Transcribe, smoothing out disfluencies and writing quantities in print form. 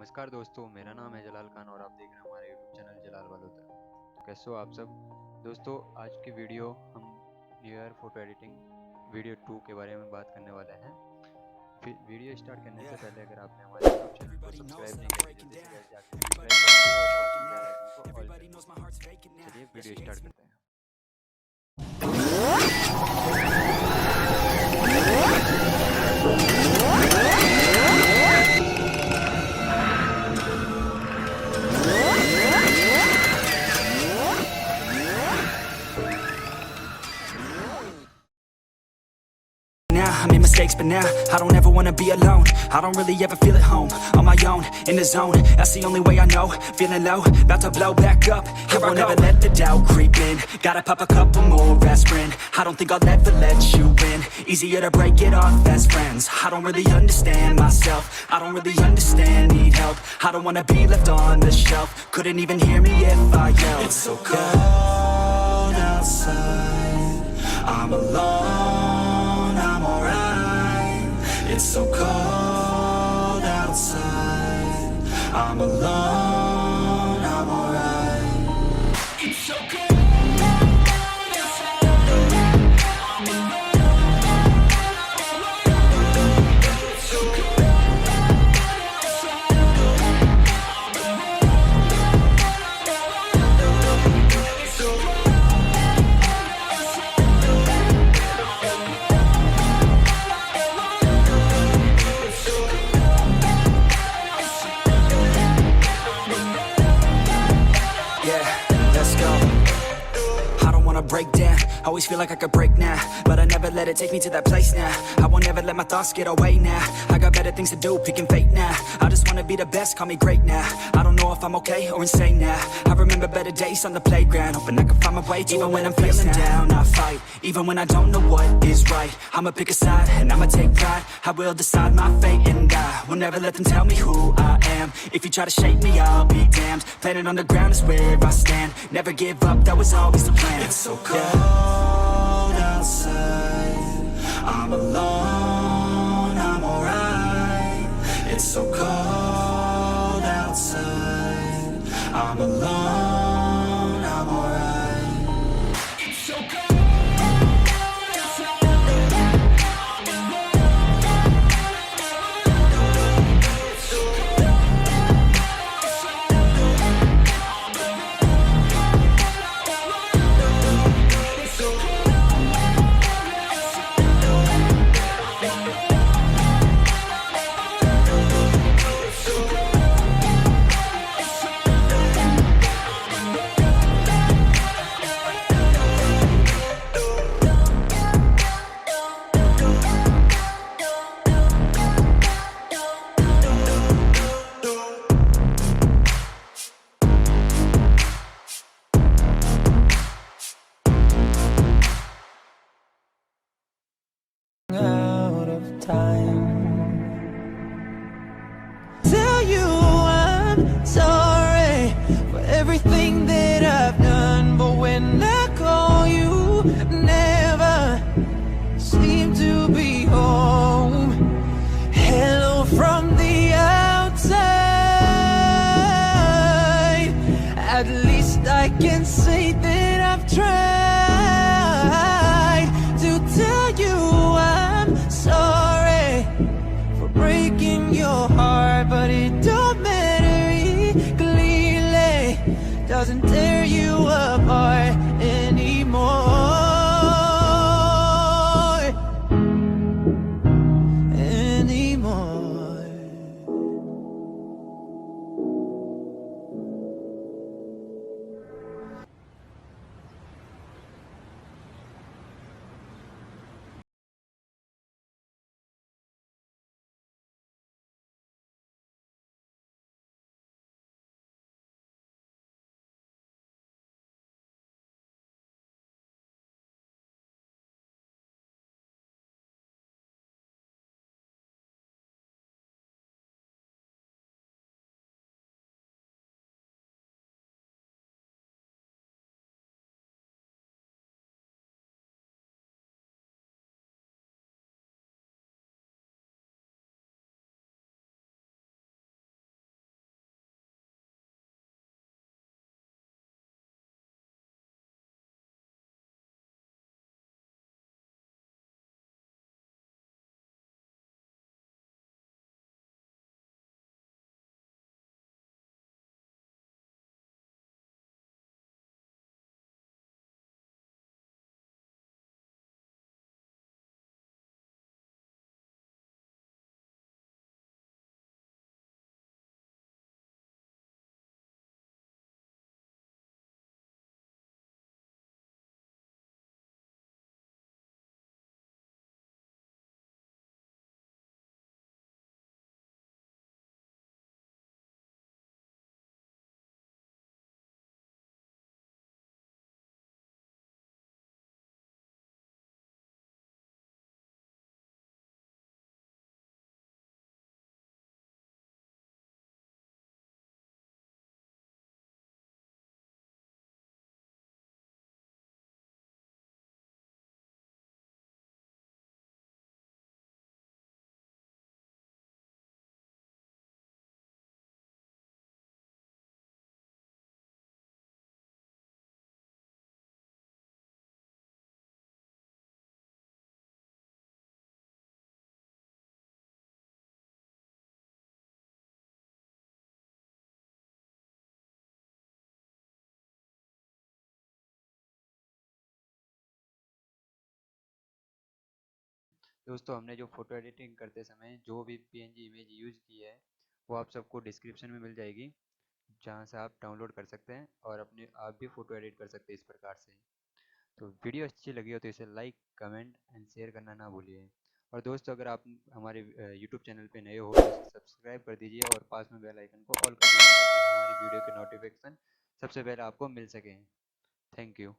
नमस्कार दोस्तों, मेरा नाम है जलाल खान और आप देख रहे हैं हमारे यूट्यूब चैनल जलाल बालोत्रा। तो कैसे हो आप सब दोस्तों। आज की वीडियो हम new year photo editing video 2 के बारे में बात करने वाले हैं। फिर वीडियो स्टार्ट करने से पहले अगर आपने हमारे यूट्यूब चैनल को सब्सक्राइब नहीं किया तो जल्दी से जाकर सब्सक्राइब करेंगे और साथ में बेल आइकन को ऑल करेंगे। चलिए वीडियो स्टार्ट करते हैं। I made mistakes, but now I don't ever wanna be alone. I don't really ever feel at home, on my own, in the zone. That's the only way I know, feeling low, about to blow back up. Here I won't ever let the doubt creep in. Gotta pop a couple more aspirin. I don't think I'll ever let you in. Easier to break it off best friends. I don't really understand myself, I don't really understand, need help. I don't wanna be left on the shelf. Couldn't even hear me if I yelled. It's so cold outside, I'm alone, I'm alright. It's so cold outside, I'm alone, I'm alright. It's so cold outside, I'm alone, it's so cold outside, I'm alone, it's so cold. Break down, always feel like I could break now, but I never let it take me to that place now. I won't ever let my thoughts get away now. I got better things to do, picking fate now. I just wanna be the best, call me great now. I don't know if I'm okay or insane now. I remember better days on the playground, hoping I can find my way even when I'm feeling down. I fight, even when I don't know what is right. I'ma pick a side, and I'ma take pride. I will decide my fate, and I will never let them tell me who I am. If you try to shape me, I'll be damned. Planet on the ground is where I stand. Never give up, that was always the plan. It's so cold outside, I'm alone, I'm alright. It's so cold outside, I'm alone, I'm alright. It's so cold outside, I'm alone, it's so cold outside, I'm out of time. Tell you I'm sorry for everything that I've done, but when I call you, never seem to be home. Hello from the outside, at least I can say that I've tried to tell you I'm sorry for breaking your heart, but it don't matter, it clearly doesn't tear you apart anymore. दोस्तों हमने जो photo editing करते समय जो भी PNG image use की है वो आप सबको डिस्क्रिप्शन में मिल जाएगी, जहाँ से आप डाउनलोड कर सकते हैं और अपने आप भी फ़ोटो एडिट कर सकते हैं इस प्रकार से। तो वीडियो अच्छी लगी हो तो इसे लाइक, कमेंट एंड शेयर करना ना भूलिए। और दोस्तों अगर आप हमारे यूट्यूब चैनल पे नए हो तो इसे सब्सक्राइब कर दीजिए और पास में बेल आइकन को ऑल कर दीजिए ताकि हमारी वीडियो के नोटिफिकेशन सबसे पहले आपको मिल सकें। Thank you.